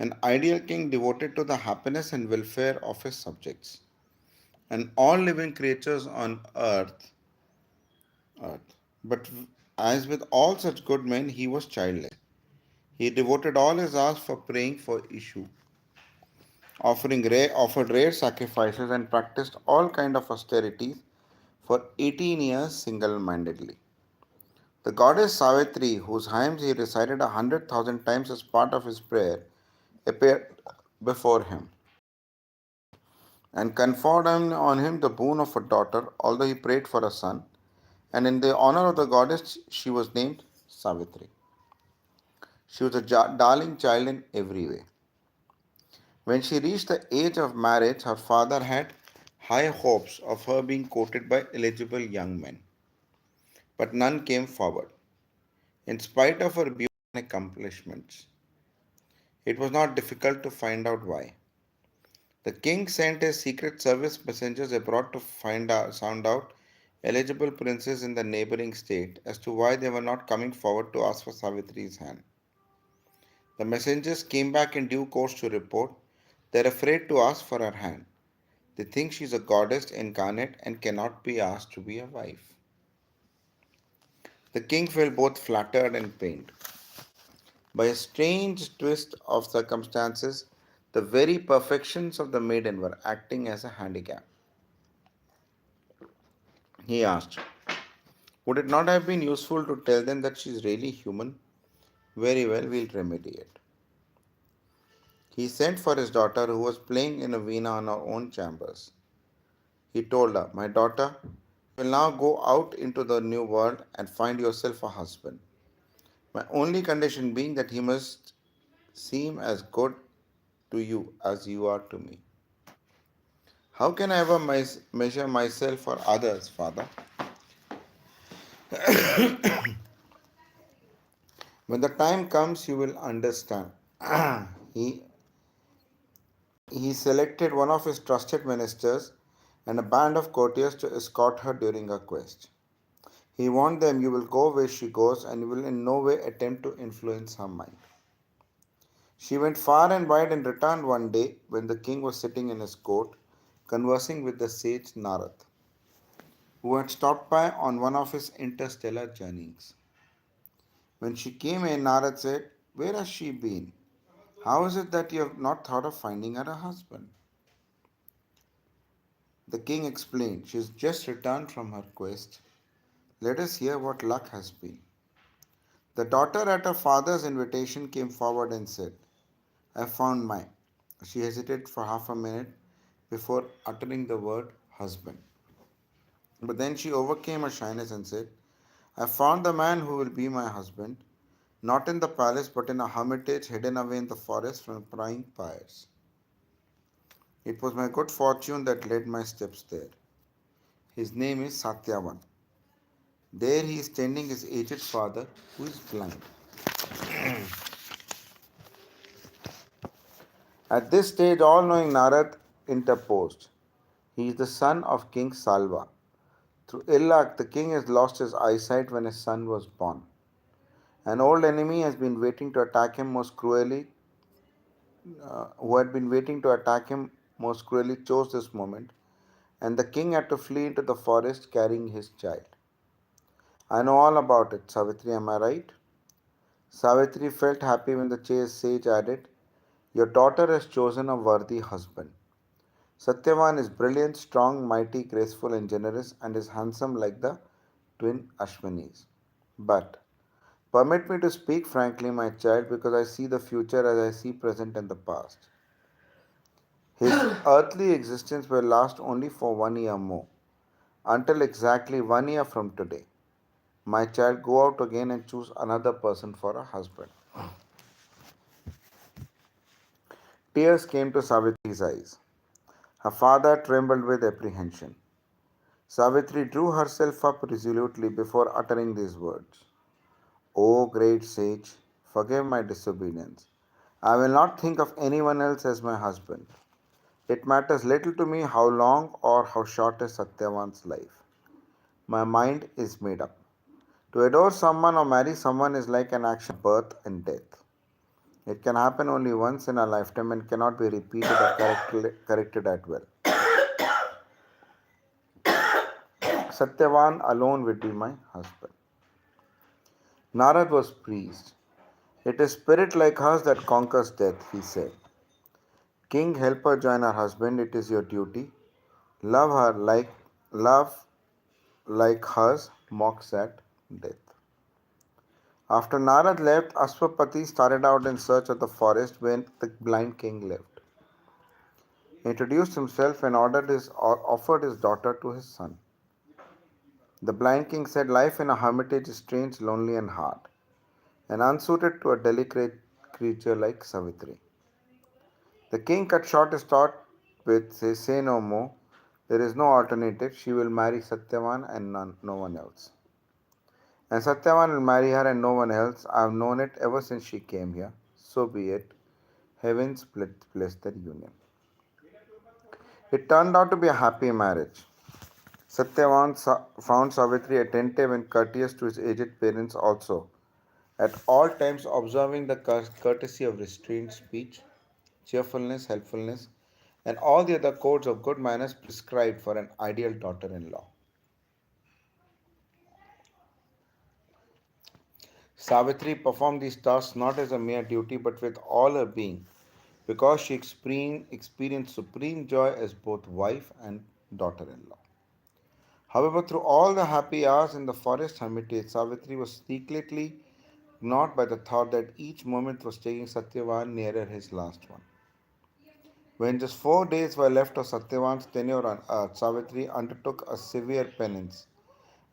an ideal king devoted to the happiness and welfare of his subjects, and all living creatures on earth. But as with all such good men, he was childless. He devoted all his hours for praying for issue, offered rare sacrifices, and practiced all kind of austerities for 18 years single-mindedly. The goddess Savitri, whose hymns he recited 100,000 times as part of his prayer, appeared before him and conferred on him the boon of a daughter, although he prayed for a son. And in the honor of the goddess, she was named Savitri. She was a darling child in every way. When she reached the age of marriage, her father had high hopes of her being courted by eligible young men, but none came forward. In spite of her beauty and accomplishments, it was not difficult to find out why. The king sent his secret service messengers abroad to sound out eligible princes in the neighboring state as to why they were not coming forward to ask for Savitri's hand. The messengers came back in due course to report they are afraid to ask for her hand. They think she is a goddess incarnate and cannot be asked to be a wife. The king felt both flattered and pained. By a strange twist of circumstances, the very perfections of the maiden were acting as a handicap. He asked, would it not have been useful to tell them that she is really human? Very well, we'll remedy it. He sent for his daughter, who was playing in a veena in her own chambers. He told her, my daughter, you will now go out into the new world and find yourself a husband. My only condition being that he must seem as good to you as you are to me. How can I ever measure myself or others, Father? When the time comes, you will understand. he, he selected one of his trusted ministers and a band of courtiers to escort her during her quest. He warned them, you will go where she goes and you will in no way attempt to influence her mind. She went far and wide and returned one day when the king was sitting in his court conversing with the sage Narad, who had stopped by on one of his interstellar journeys. When she came in, Narad said, where has she been? How is it that you have not thought of finding her a husband? The king explained, she has just returned from her quest. Let us hear what luck has been. The daughter at her father's invitation came forward and said, I found mine. She hesitated for half a minute before uttering the word husband. But then she overcame her shyness and said, I found the man who will be my husband, not in the palace but in a hermitage hidden away in the forest from prying pyres. It was my good fortune that led my steps there. His name is Satyavan. There he is tending his aged father who is blind. At this stage, all knowing Narad interposed. He is the son of King Salva. Through ill luck, the king has lost his eyesight when his son was born. An old enemy has been waiting to attack him most cruelly, who had been waiting to attack him most cruelly, chose this moment, and the king had to flee into the forest carrying his child. I know all about it, Savitri, am I right? Savitri felt happy when the sage added, your daughter has chosen a worthy husband. Satyavan is brilliant, strong, mighty, graceful, and generous, and is handsome like the twin Ashwanis. But permit me to speak frankly, my child, because I see the future as I see present and the past. His earthly existence will last only for 1 year more, until exactly 1 year from today. My child, go out again and choose another person for a husband. Tears came to Savitri's eyes. Her father trembled with apprehension. Savitri drew herself up resolutely before uttering these words. O great sage, forgive my disobedience. I will not think of anyone else as my husband. It matters little to me how long or how short is Satyavan's life. My mind is made up. To adore someone or marry someone is like an action of birth and death. It can happen only once in a lifetime and cannot be repeated or corrected at will. Satyavan alone will be my husband. Narad was pleased. It is spirit like hers that conquers death, he said. King, help her join her husband, it is your duty. Love her like love like hers mocks at death. After Narad left, Ashwapati started out in search of the forest where the blind king lived. He introduced himself and offered his daughter to his son. The blind king said life in a hermitage is strange, lonely, and hard, and unsuited to a delicate creature like Savitri. The king cut short his thought with, say no more. There is no alternative. She will marry Satyavan and no one else. And Satyavan will marry her and no one else. I have known it ever since she came here. So be it. Heavens bless their union. It turned out to be a happy marriage. Satyavan found Savitri attentive and courteous to his aged parents also, at all times observing the courtesy of restrained speech, cheerfulness, helpfulness, and all the other codes of good manners prescribed for an ideal daughter in law. Savitri performed these tasks not as a mere duty but with all her being, because she experienced supreme joy as both wife and daughter in law. However, through all the happy hours in the forest hermitage, Savitri was secretly gnawed by the thought that each moment was taking Satyavan nearer his last one. When just 4 days were left of Satyavan's tenure on earth, Savitri undertook a severe penance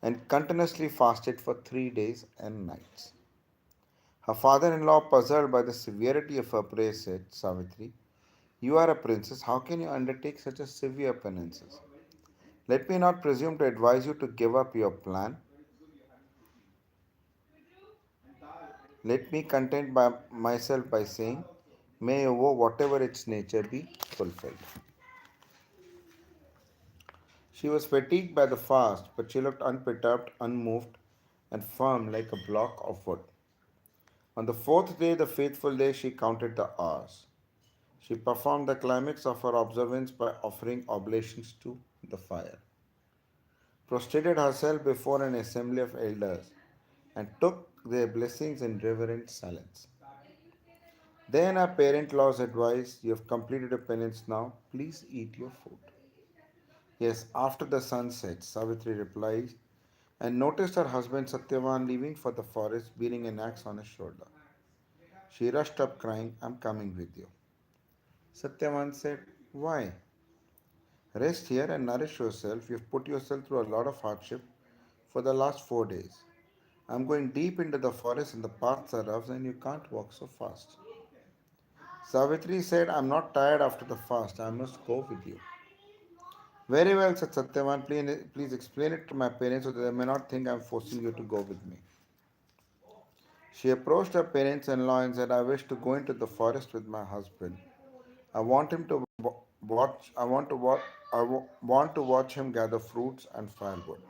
and continuously fasted for 3 days and nights. Her father in law, puzzled by the severity of her prayer, said, Savitri, you are a princess. How can you undertake such a severe penances? Let me not presume to advise you to give up your plan. Let me content by myself by saying, may your woe, whatever its nature be, fulfilled. She was fatigued by the fast, but she looked unperturbed, unmoved, and firm like a block of wood. On the fourth day, the faithful day, she counted the hours. She performed the climax of her observance by offering oblations to the fire, prostrated herself before an assembly of elders, and took their blessings in reverent silence. Then her parent laws advised, you have completed your penance now, please eat your food. Yes, after the sun sets, Savitri replied, and noticed her husband Satyavan leaving for the forest bearing an axe on his shoulder. She rushed up crying, I'm coming with you. Satyavan said, why? Rest here and nourish yourself. You've put yourself through a lot of hardship for the last 4 days. I'm going deep into the forest and the paths are rough and you can't walk so fast. Savitri said, I'm not tired after the fast. I must go with you. Very well, said Satyavan. Please explain it to my parents so that they may not think I'm forcing you to go with me. She approached her parents in law and said, I wish to go into the forest with my husband. I want him to watch. I want to watch. Want to watch him gather fruits and firewood.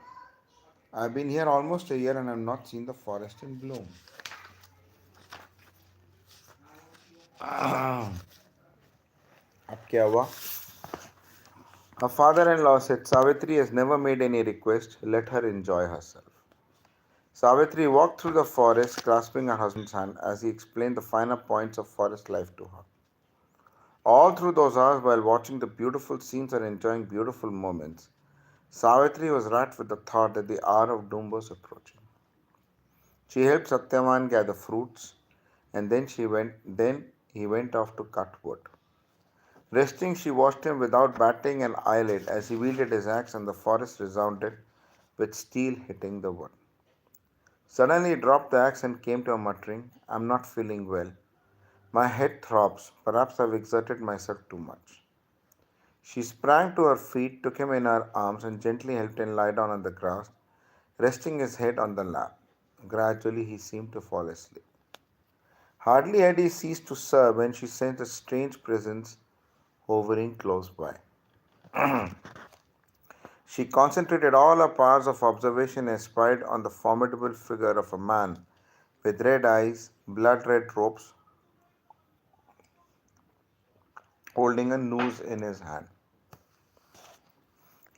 I've been here almost a year and have not seen the forest in bloom. अब क्या हुआ? Her father-in-law said Savitri has never made any request. Let her enjoy herself. Savitri walked through the forest, grasping her husband's hand as he explained the finer points of forest life to her. All through those hours, while watching the beautiful scenes and enjoying beautiful moments, Savitri was racked with the thought that the hour of doom was approaching. She helped Satyavan gather fruits, and then he went off to cut wood. Resting, she watched him without batting an eyelid as he wielded his axe and the forest resounded with steel hitting the wood. Suddenly he dropped the axe and came to her muttering, I'm not feeling well. My head throbs. Perhaps I've exerted myself too much. She sprang to her feet, took him in her arms, and gently helped him lie down on the grass, resting his head on the lap. Gradually he seemed to fall asleep. Hardly had he ceased to serve when she sensed a strange presence hovering close by. She concentrated all her powers of observation and spied on the formidable figure of a man with red eyes, blood red robes, holding a noose in his hand.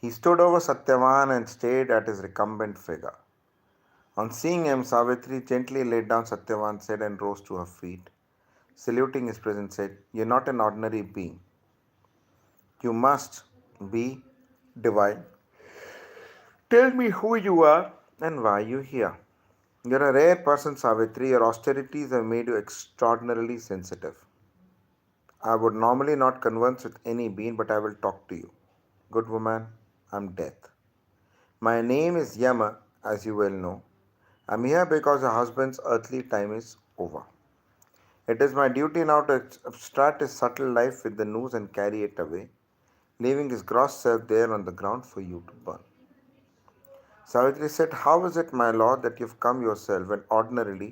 He stood over Satyavan and stared at his recumbent figure. On seeing him, Savitri gently laid down Satyavan's head and rose to her feet. Saluting his presence, said, "You're not an ordinary being. You must be divine. Tell me who you are and why you're here." "You're a rare person, Savitri. Your austerities have made you extraordinarily sensitive. I would normally not converse with any being, but I will talk to you. Good woman, I'm Death. My name is Yama, as you well know. I'm here because your husband's earthly time is over. It is my duty now to abstract his subtle life with the noose and carry it away, leaving his gross self there on the ground for you to burn." Savitri said, "How is it, my lord, that you've come yourself when ordinarily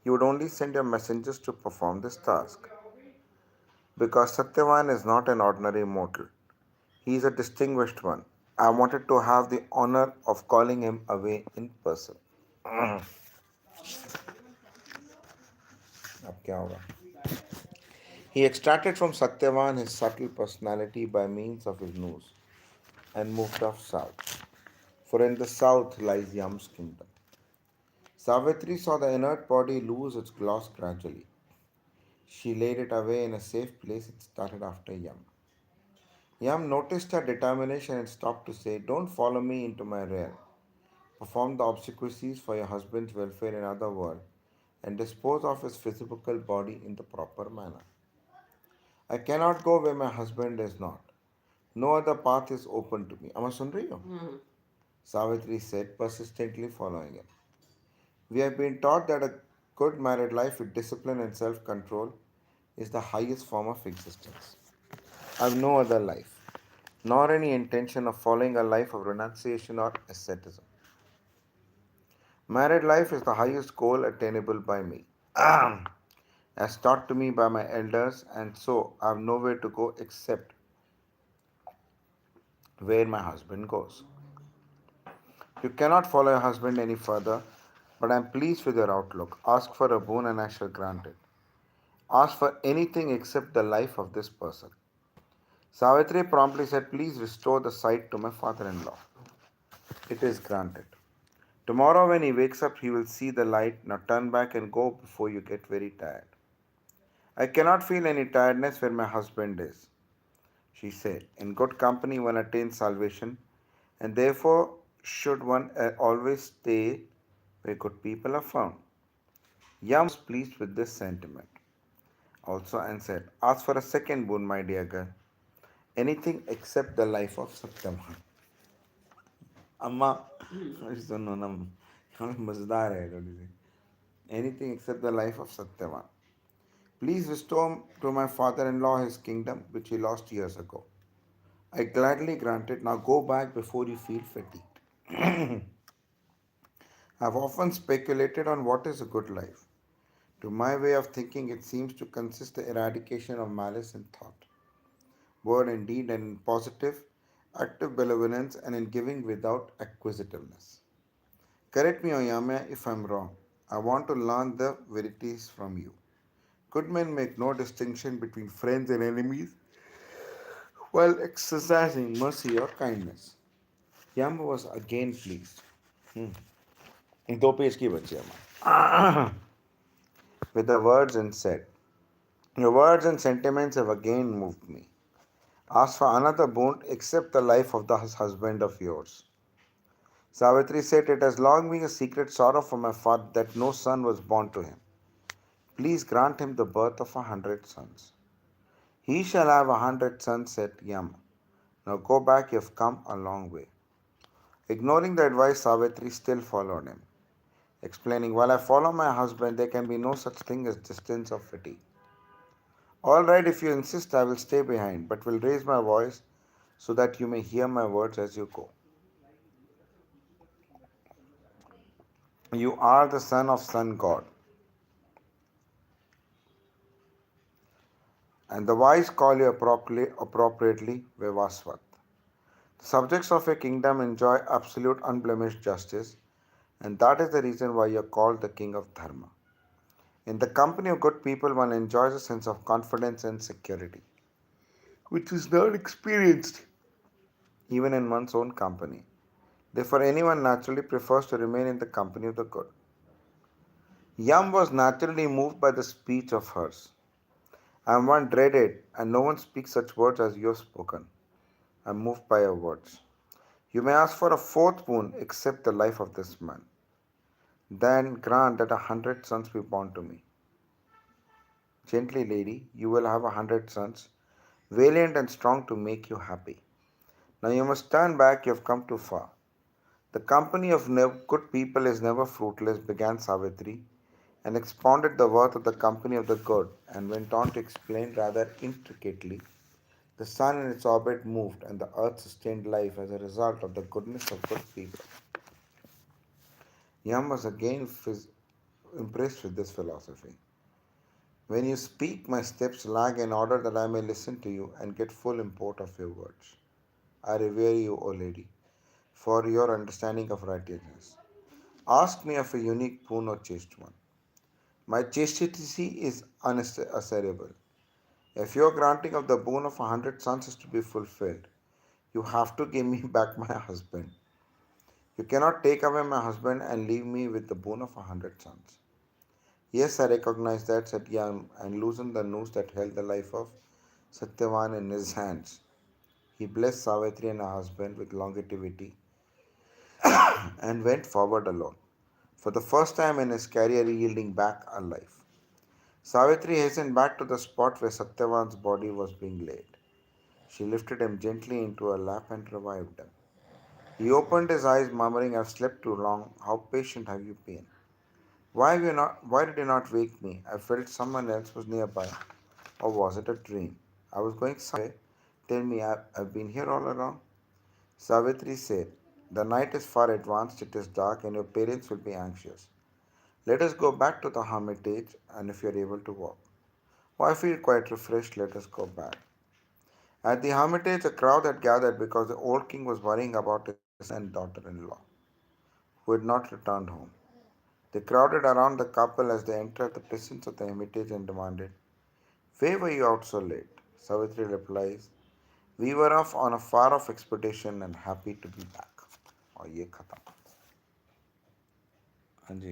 you would only send your messengers to perform this task?" "Because Satyavan is not an ordinary mortal. He is a distinguished one. I wanted to have the honor of calling him away in person." अब क्या होगा? He extracted from Satyavan his subtle personality by means of his nose and moved off south. For in the south lies Yam's kingdom. Savitri saw the inert body lose its gloss gradually. She laid it away in a safe place and started after Yam. Yam noticed her determination and stopped to say, "Don't follow me into my rear. Perform the obsequies for your husband's welfare in other world and dispose of his physical body in the proper manner. I cannot go where my husband is not. No other path is open to me." Am I sun rahi ho? Savitri said, persistently following him. "We have been taught that a good married life with discipline and self control is the highest form of existence. I have no other life, nor any intention of following a life of renunciation or asceticism. Married life is the highest goal attainable by me, as taught to me by my elders, and so I have nowhere to go except where my husband goes. You cannot follow your husband any further, but I am pleased with your outlook. Ask for a boon and I shall grant it. Ask for anything except the life of this person." Savitri promptly said, "Please restore the sight to my father in law." "It is granted. Tomorrow, when he wakes up, he will see the light. Now turn back and go before you get very tired." "I cannot feel any tiredness where my husband is," she said. "In good company, one attains salvation, and therefore should one always stay where good people are found." Yam was pleased with this sentiment also and said, "Ask for a second boon, my dear girl. Anything except the life of Satyavan." अम्मा सुनो ना मजेदार है थोड़ी सी. "Anything except the life of Satyavan. Please restore to my father-in-law his kingdom which he lost years ago." "I gladly grant it. Now go back before you feel fatigued." "I've often speculated on what is a good life. To my way of thinking, it seems to consist the eradication of malice in thought, word and deed, and in positive, active benevolence, and in giving without acquisitiveness. Correct me, Oyame, if I'm wrong. I want to learn the verities from you. Good men make no distinction between friends and enemies while exercising mercy or kindness." Yama was again pleased. दो page की बची है with the words and said, "Your words and sentiments have again moved me. Ask for another boon except the life of the husband of yours." Savitri said, "It has long been a secret sorrow for my father that no son was born to him. Please grant him the birth of 100 sons." "He shall have 100 sons," said Yama. "Now go back, you have come a long way." Ignoring the advice, Savitri still followed him, explaining, "While I follow my husband, there can be no such thing as distance or fatigue. All right, if you insist, I will stay behind, but will raise my voice so that you may hear my words as you go. You are the son of sun god, and the wise call you appropriately Vivasvat. The subjects of your kingdom enjoy absolute unblemished justice, and that is the reason why you are called the king of Dharma. In the company of good people, one enjoys a sense of confidence and security. which is not experienced even in one's own company. Therefore, anyone naturally prefers to remain in the company of the good. Yam was naturally moved by the speech of hers. I am one dreaded, and no one speaks such words as you have spoken. I am moved by your words. You may ask for a fourth boon except the life of this man. Then grant that 100 sons be born to me. Gently, lady, you will have 100 sons, valiant and strong to make you happy. Now you must turn back, you have come too far. The company of good people is never fruitless, began Savitri, and expounded the worth of the company of the good, and went on to explain rather intricately. The sun in its orbit moved, and the earth sustained life as a result of the goodness of good people. Yam was again impressed with this philosophy. When you speak, my steps lag in order that I may listen to you and get full import of your words. I revere you, O lady, for your understanding of righteousness. Ask me of a unique boon or chaste one. My chastity is unassailable. If your granting of the boon of 100 sons is to be fulfilled, you have to give me back my husband. You cannot take away my husband and leave me with the boon of 100 sons. Yes, I recognize that, said Yam, and loosened the noose that held the life of Satyavan in his hands. He blessed Savitri and her husband with longevity and went forward alone, for the first time in his career yielding back a life. Savitri hastened back to the spot where Satyavan's body was being laid. She lifted him gently into her lap and revived him. He opened his eyes, murmuring, I've slept too long. How patient have you been? Why did you not wake me? I felt someone else was nearby. Or was it a dream? I was going somewhere. Tell me, I've been here all along. Savitri said, the night is far advanced, it is dark, and your parents will be anxious. Let us go back to the hermitage, and if you are able to walk. Oh, I feel quite refreshed, let us go back. At the hermitage, a crowd had gathered because the old king was worrying about his son and daughter in law, who had not returned home. They crowded around the couple as they entered the presence of the hermitage and demanded, why were you out so late? Savitri replies, we were off on a far off expedition and happy to be back. और ये खत्म हाँ जी